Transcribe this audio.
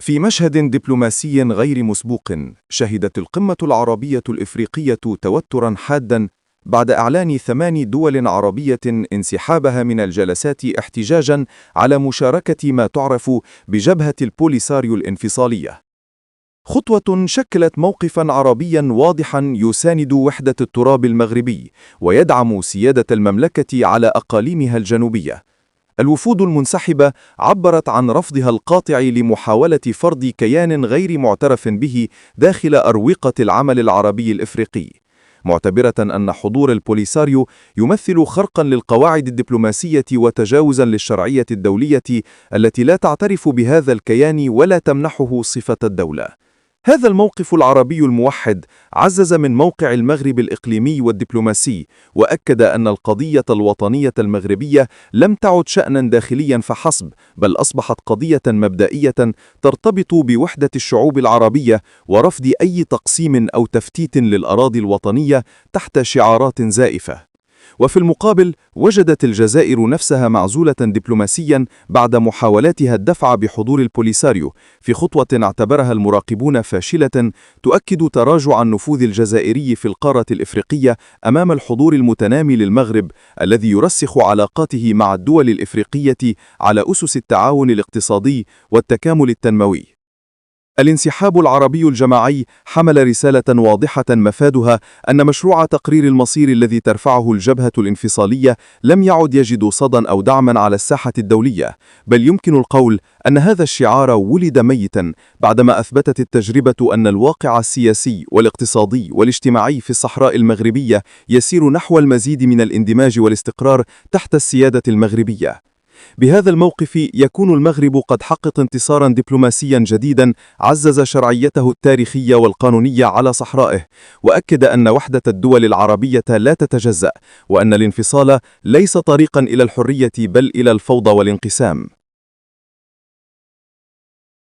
في مشهد دبلوماسي غير مسبوق، شهدت القمة العربية الإفريقية توتراً حاداً بعد إعلان 8 دول عربية انسحابها من الجلسات احتجاجاً على مشاركة ما تعرف بجبهة البوليساريو الانفصالية. خطوة شكلت موقفاً عربياً واضحاً يساند وحدة التراب المغربي ويدعم سيادة المملكة على أقاليمها الجنوبية. الوفود المنسحبة عبرت عن رفضها القاطع لمحاولة فرض كيان غير معترف به داخل أروقة العمل العربي الإفريقي، معتبرة أن حضور البوليساريو يمثل خرقاً للقواعد الدبلوماسية وتجاوزاً للشرعية الدولية التي لا تعترف بهذا الكيان ولا تمنحه صفة الدولة. هذا الموقف العربي الموحد عزز من موقع المغرب الإقليمي والدبلوماسي، وأكد أن القضية الوطنية المغربية لم تعد شأناً داخلياً فحسب، بل أصبحت قضية مبدئية ترتبط بوحدة الشعوب العربية ورفض أي تقسيم أو تفتيت للأراضي الوطنية تحت شعارات زائفة. وفي المقابل وجدت الجزائر نفسها معزولة دبلوماسيا بعد محاولاتها الدفع بحضور البوليساريو في خطوة اعتبرها المراقبون فاشلة تؤكد تراجع النفوذ الجزائري في القارة الإفريقية أمام الحضور المتنامي للمغرب الذي يرسخ علاقاته مع الدول الإفريقية على أسس التعاون الاقتصادي والتكامل التنموي. الانسحاب العربي الجماعي حمل رسالة واضحة مفادها أن مشروع تقرير المصير الذي ترفعه الجبهة الانفصالية لم يعد يجد صدى أو دعما على الساحة الدولية، بل يمكن القول أن هذا الشعار ولد ميتا بعدما أثبتت التجربة أن الواقع السياسي والاقتصادي والاجتماعي في الصحراء المغربية يسير نحو المزيد من الاندماج والاستقرار تحت السيادة المغربية. بهذا الموقف يكون المغرب قد حقق انتصاراً دبلوماسياً جديداً عزز شرعيته التاريخية والقانونية على صحرائه، وأكد أن وحدة الدول العربية لا تتجزأ، وأن الانفصال ليس طريقاً إلى الحرية بل إلى الفوضى والانقسام.